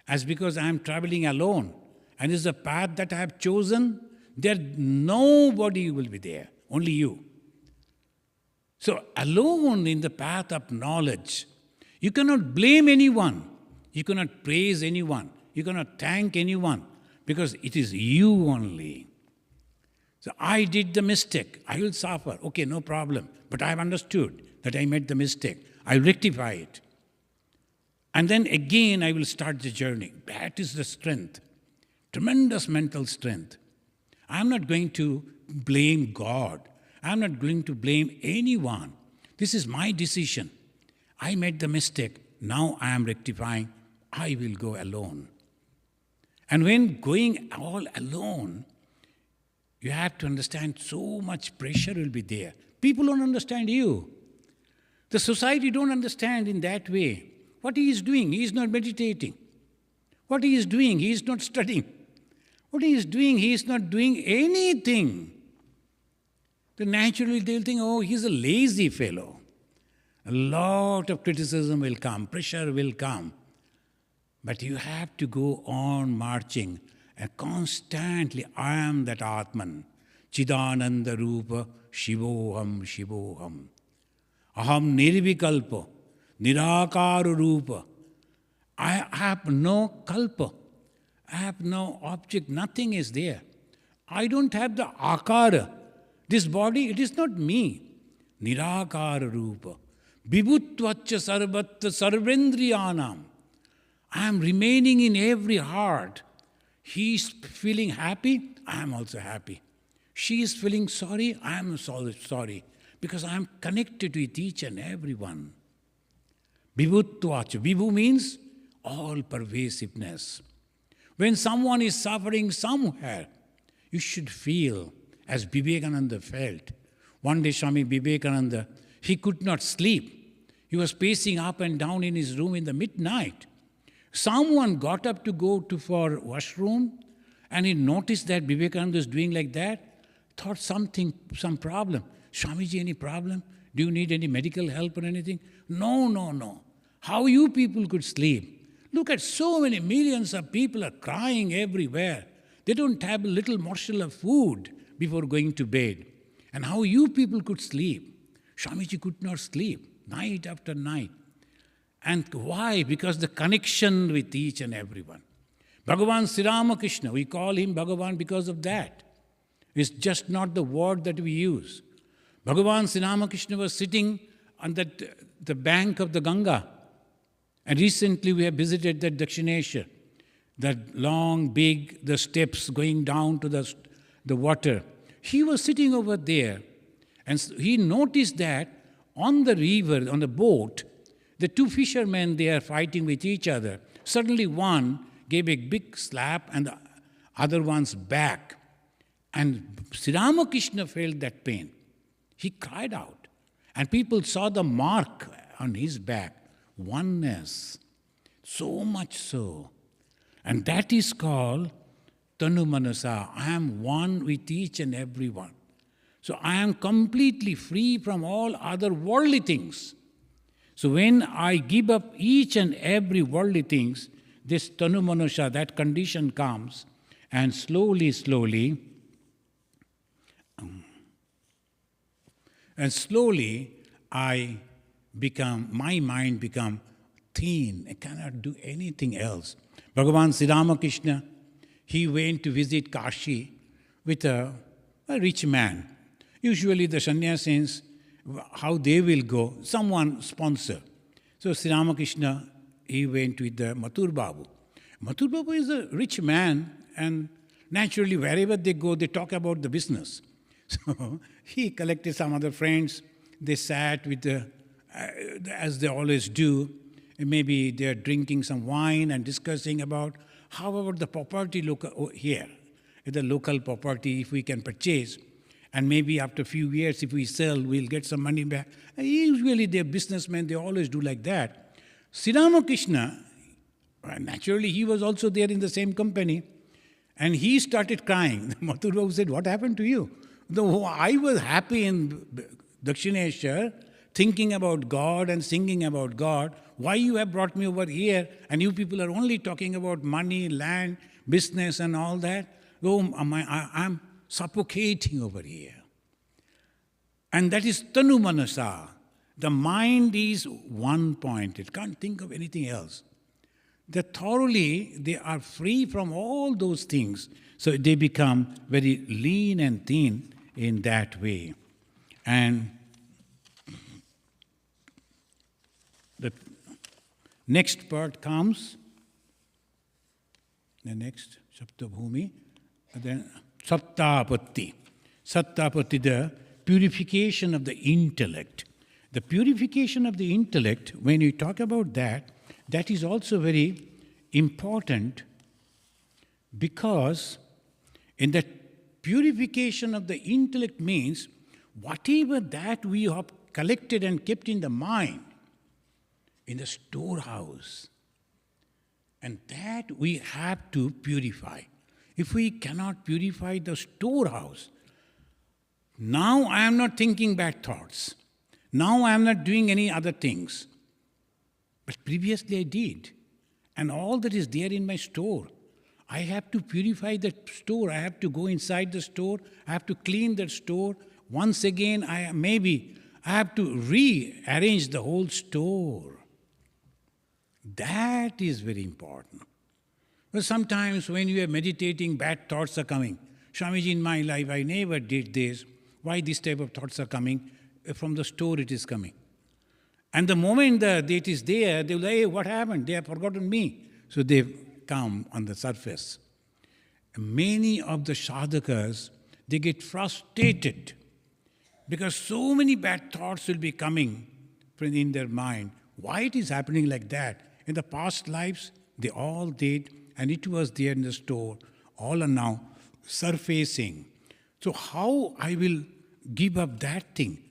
As because I am traveling alone. And it's a path that I have chosen, there nobody will be there, only you. So alone in the path of knowledge, you cannot blame anyone, you cannot praise anyone, you cannot thank anyone, because it is you only. So I did the mistake, I will suffer, okay, no problem, but I have understood that I made the mistake, I will rectify it. And then again I will start the journey. That is the strength, tremendous mental strength. I am not going to blame God. I am not going to blame anyone. This is my decision. I made the mistake. Now I am rectifying. I will go alone. And when going all alone, you have to understand so much pressure will be there. People don't understand you. The society don't understand in that way. What he is doing, he is not meditating. What he is doing, he is not studying. What he is doing, he is not doing anything. Then naturally they will think, oh, he is a lazy fellow. A lot of criticism will come, pressure will come. But you have to go on marching and constantly, I am that Atman. Chidananda Rupa, Shivoham, Shivoham. Aham Nirvikalpa, Nirakara Rupa. I have no kalpa. I have no object. Nothing is there. I don't have the akara. This body, it is not me. Nirakara Rupa. Vibhutvacha sarvatta sarvendriyanam. I am remaining in every heart. He is feeling happy, I am also happy. She is feeling sorry, I am also sorry. Because I am connected with each and every one. Vibhutvacha. Vibhu means all pervasiveness. When someone is suffering somewhere, you should feel as Vivekananda felt. One day Swami Vivekananda, he could not sleep. He was pacing up and down in his room in the midnight. Someone got up to go for washroom, and he noticed that Vivekananda is doing like that. Thought some problem. Swamiji, any problem? Do you need any medical help or anything? No. How you people could sleep? Look at so many millions of people are crying everywhere. They don't have a little morsel of food before going to bed. And how you people could sleep? Swamiji could not sleep, night after night. And why? Because the connection with each and everyone. Bhagavan Sri Ramakrishna, we call him Bhagavan because of that. It's just not the word that we use. Bhagavan Sri Ramakrishna was sitting on the bank of the Ganga. And recently we have visited that Dakshineshwar, that long, big, the steps going down to the water. He was sitting over there, and he noticed that on the river, on the boat, the two fishermen, they are fighting with each other. Suddenly one gave a big slap and the other one's back. And Sri Ramakrishna felt that pain. He cried out. And people saw the mark on his back. Oneness. So much so. And that is called Tanu Manasa. I am one with each and every one. So I am completely free from all other worldly things. So when I give up each and every worldly things, this Tanu Manasa, that condition comes, and slowly, my mind become thin. I cannot do anything else. Bhagavan Sri Ramakrishna, he went to visit Kashi with a rich man. Usually the sannyasins, how they will go, someone sponsor. So Sri Ramakrishna, he went with the Mathur Babu. Mathur Babu is a rich man, and naturally wherever they go, they talk about the business. So he collected some other friends. They sat with as they always do. Maybe they're drinking some wine and discussing about how about the property here, the local property, if we can purchase. And maybe after a few years, if we sell, we'll get some money back. And usually they're businessmen, they always do like that. Sri Ramakrishna, naturally he was also there in the same company. And he started crying. Mathur Babu said, "What happened to you?" Though I was happy in Dakshineshwar, thinking about God and singing about God. Why you have brought me over here and you people are only talking about money, land, business and all that? Oh, I'm suffocating over here. And that is Tanu Manasa. The mind is one point. It can't think of anything else. They are free from all those things. So they become very lean and thin in that way. And the next part comes, the next, Saptabhumi, then Saptapatti. Saptapatti, the purification of the intellect. The purification of the intellect, when you talk about that, that is also very important, because in the purification of the intellect means whatever that we have collected and kept in the mind, in the storehouse, and that we have to purify. If we cannot purify the storehouse, now I am not thinking bad thoughts. Now I am not doing any other things. But previously I did. And all that is there in my store, I have to purify that store. I have to go inside the store. I have to clean that store. Once again, I have to rearrange the whole store. That is very important. But sometimes when you are meditating, bad thoughts are coming. Swamiji, in my life, I never did this. Why this type of thoughts are coming? From the store it is coming. And the moment that it is there, they will say, "Hey, what happened? They have forgotten me." So they come on the surface. Many of the sadhakas, they get frustrated because so many bad thoughts will be coming in their mind. Why it is happening like that? In the past lives, they all did, and it was there in the store. All are now surfacing. So how I will give up that thing?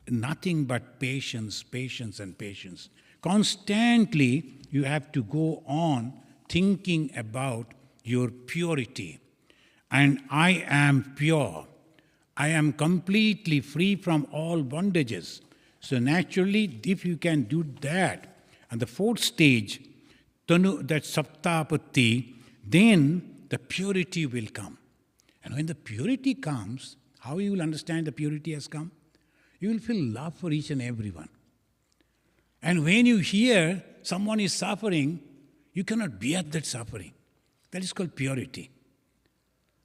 Nothing but patience, patience and patience. Constantly, you have to go on thinking about your purity. And I am pure. I am completely free from all bondages. So naturally, if you can do that, and the fourth stage, that Saptapatti, then the purity will come. And when the purity comes, how you will understand the purity has come? You will feel love for each and everyone. And when you hear someone is suffering, you cannot bear that suffering. That is called purity.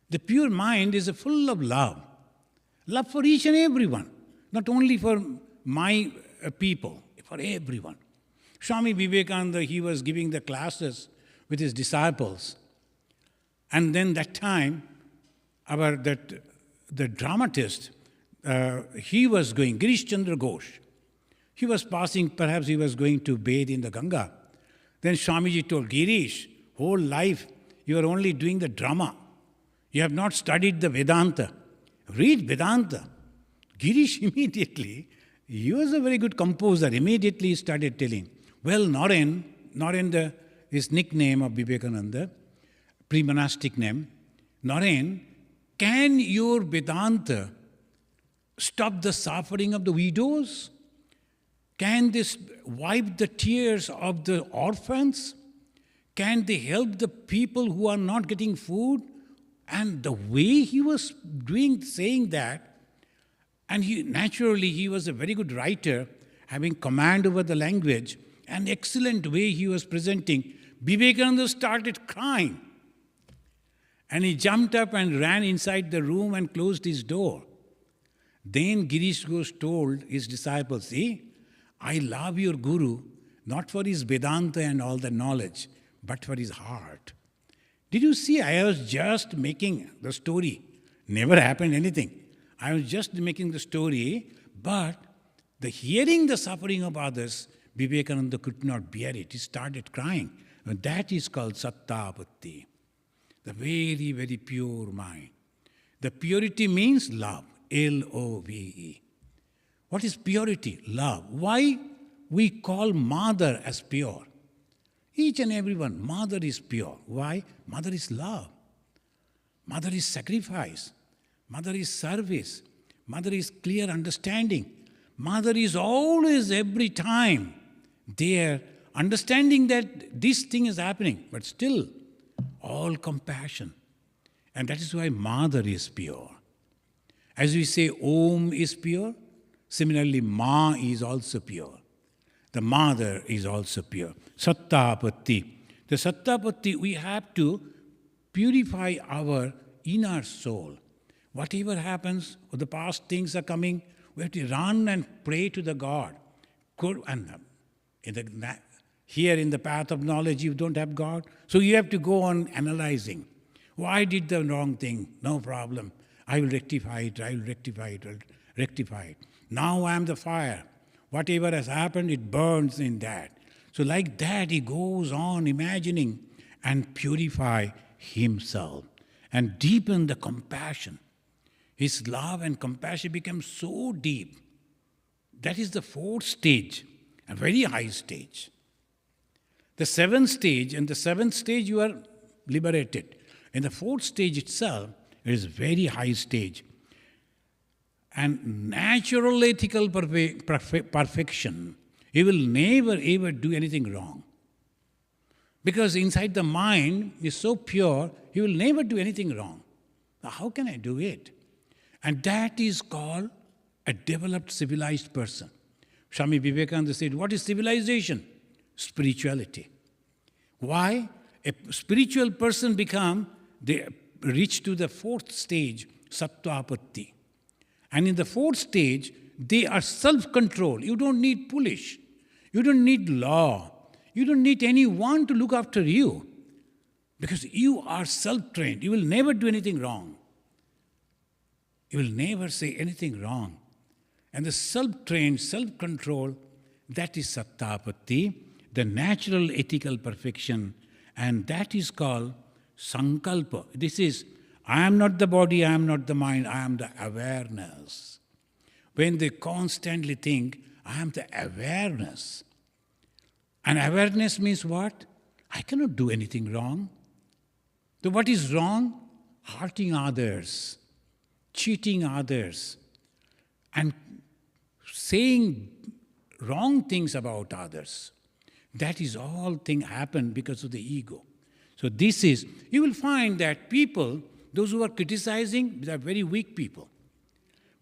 The pure mind is full of love. Love for each and everyone. Not only for my people, for everyone. Swami Vivekananda, he was giving the classes with his disciples. And then that time, the dramatist, he was going, Girish Chandra Ghosh. He was passing, perhaps he was going to bathe in the Ganga. Then Swamiji told, Girish, whole life you are only doing the drama. You have not studied the Vedanta. Read Vedanta. Girish immediately, he was a very good composer, immediately started telling, well, Naren, his nickname of Vivekananda, pre-monastic name, Naren, can your Vedanta stop the suffering of the widows? Can this wipe the tears of the orphans? Can they help the people who are not getting food? And the way he was saying that, and he was a very good writer, having command over the language, an excellent way he was presenting. Vivekananda started crying. And he jumped up and ran inside the room and closed his door. Then Girish Ghosh told his disciples, see, I love your Guru, not for his Vedanta and all the knowledge, but for his heart. Did you see, I was just making the story. Never happened anything. I was just making the story, but hearing the suffering of others, Vivekananda could not bear it. He started crying. And that is called Sattapatti. The very, very pure mind. The purity means love. L-O-V-E. What is purity? Love. Why we call mother as pure? Each and everyone, mother is pure. Why? Mother is love. Mother is sacrifice. Mother is service. Mother is clear understanding. Mother is always, every time, there, understanding that this thing is happening, but still, all compassion. And that is why mother is pure. As we say Om is pure, similarly Ma is also pure. The mother is also pure. Sattapatti. The Sattapatti, we have to purify our inner soul. Whatever happens, or the past things are coming, we have to run and pray to the God. And here in the path of knowledge, you don't have God. So you have to go on analyzing. Why did the wrong thing? No problem. I will rectify it, I will rectify it, I'll rectify it. Now I am the fire. Whatever has happened, it burns in that. So like that, he goes on imagining and purify himself and deepen the compassion. His love and compassion become so deep. That is the fourth stage, a very high stage. The seventh stage, in the seventh stage you are liberated. In the fourth stage itself, it is a very high stage. And natural ethical perfection, he will never ever do anything wrong. Because inside the mind is so pure, he will never do anything wrong. Now how can I do it? And that is called a developed civilized person. Swami Vivekananda said, what is civilization? Spirituality. Why? A spiritual person they reach to the fourth stage, Sattapatti. And in the fourth stage, they are self-controlled. You don't need police. You don't need law. You don't need anyone to look after you. Because you are self-trained. You will never do anything wrong. You will never say anything wrong. And the self-trained, self-control, that is Sattapatti, the natural ethical perfection. And that is called Sankalpa. This is, I am not the body, I am not the mind, I am the awareness. When they constantly think, I am the awareness. And awareness means what? I cannot do anything wrong. So what is wrong? Hurting others, cheating others, and saying wrong things about others. That is all thing happen because of the ego. So this is, you will find that people, those who are criticizing, they are very weak people.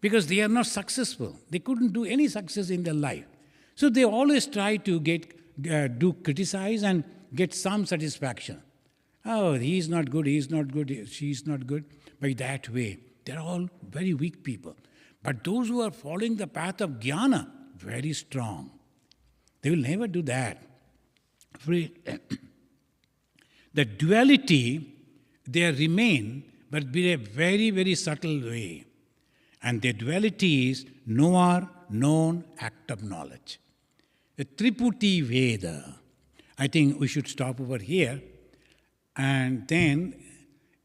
because they are not successful. They couldn't do any success in their life. So they always try to do criticize and get some satisfaction. Oh, he is not good, she is not good. By that way, they are all very weak people. But those who are following the path of Jnana, very strong. They will never do that. The duality, they remain, but in a very, very subtle way. And the duality is knower, known, act of knowledge. The Triputi Veda. I think we should stop over here. And then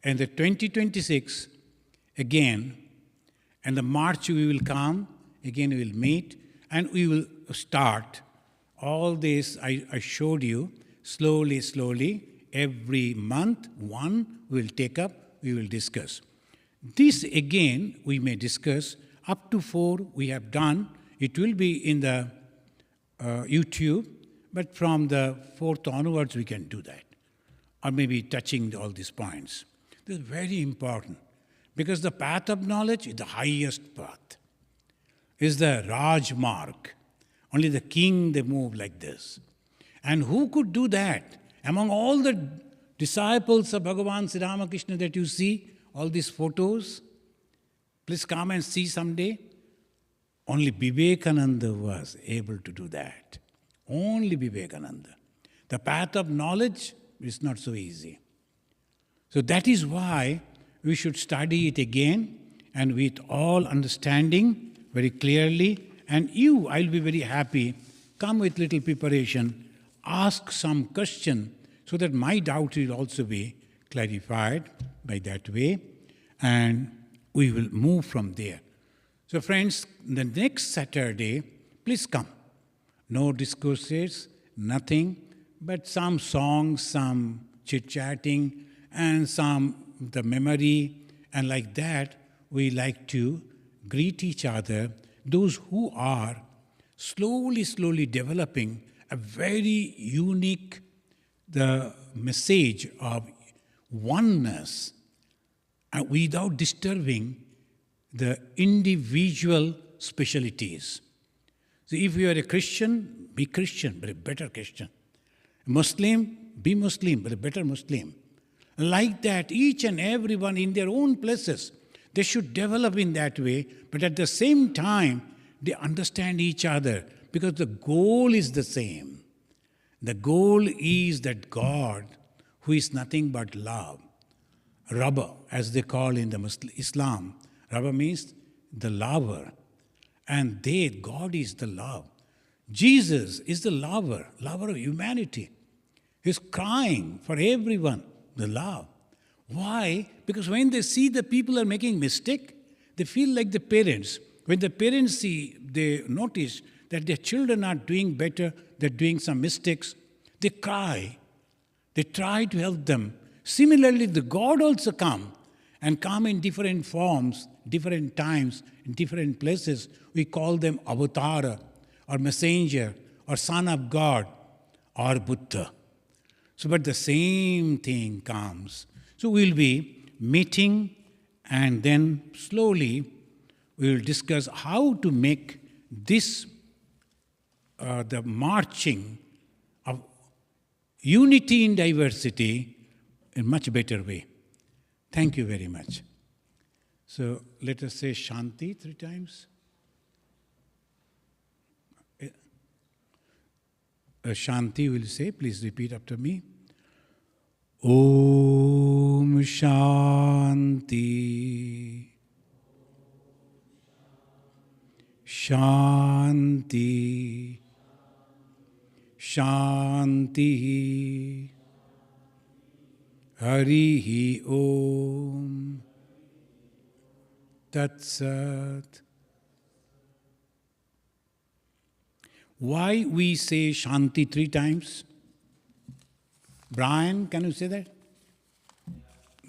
in the 2026, again, and the March we will come, again we will meet, and we will start all this I showed you, slowly, slowly, every month, one we will take up, we will discuss. This again we may discuss, up to 4 we have done, it will be in the YouTube, but from the 4th onwards we can do that. Or maybe touching all these points. This is very important. Because the path of knowledge is the highest path. Is the Rajmarg. Only the king, they move like this. And who could do that? Among all the disciples of Bhagavan Sri Ramakrishna that you see, all these photos, please come and see someday. Only Vivekananda was able to do that. Only Vivekananda. The path of knowledge is not so easy. So that is why we should study it again and with all understanding very clearly. And you, I'll be very happy, come with little preparation, ask some question so that my doubt will also be clarified by that way. And we will move from there. So friends, the next Saturday, please come. No discourses, nothing, but some songs, some chit-chatting, and some the memory, and like that, we like to greet each other, those who are slowly, slowly developing a very unique, the message of oneness, without disturbing the individual specialities. So if you are a Christian, be Christian, but a better Christian. Muslim, be Muslim, but a better Muslim. Like that, each and everyone in their own places, they should develop in that way, but at the same time, they understand each other because the goal is the same. The goal is that God, who is nothing but love, Rabba, as they call in the Islam, Rabba means the lover, and God is the love. Jesus is the lover of humanity. He's crying for everyone, the love. Why? Because when they see the people are making mistake, they feel like the parents. When the parents see, they notice that their children are doing better, they're doing some mistakes, they cry. They try to help them. Similarly, the God also come in different forms, different times, in different places. We call them Avatara, or Messenger, or Son of God, or Buddha. So, but the same thing comes. So we'll be meeting, and then slowly we will discuss how to make this the marching of unity in diversity in a much better way. Thank you very much. So let us say Shanti 3 times. Shanti will say, please repeat after me. Om Shanti. Shanti. Shanti. Harihi Om. Tat Sat. Why we say Shanti 3 times? Brian, can you say that?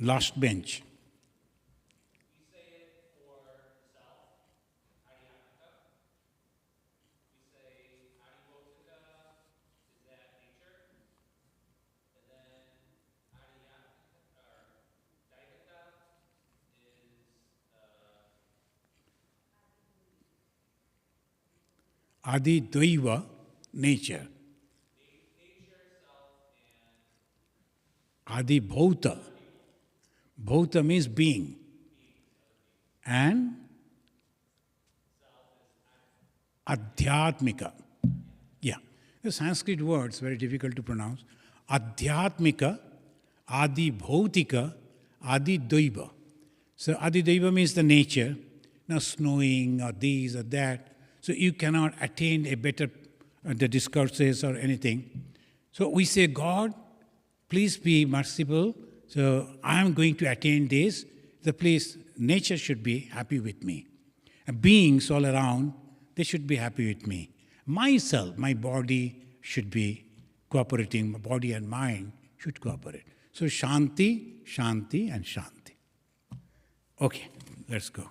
Last bench. We say it for self, Adhyatmika. We say Adivoktika is that nature. And then Adhyatmika, or Daivika is Adi Dvaiva, nature. Nature, self, and Adi Bhauta. Bhauta means being. And Adhyatmika. Yeah. The Sanskrit words, very difficult to pronounce. Adhyatmika, Adi Bhautika, Adi Dvaiva. So Adi Dvaiva means the nature, now snowing or this or that. So you cannot attain a better the discourses or anything. So we say, God, please be merciful. So I am going to attain this. The place, nature should be happy with me. And beings all around, they should be happy with me. Myself, my body should be cooperating. My body and mind should cooperate. So Shanti, Shanti and Shanti. Okay, let's go.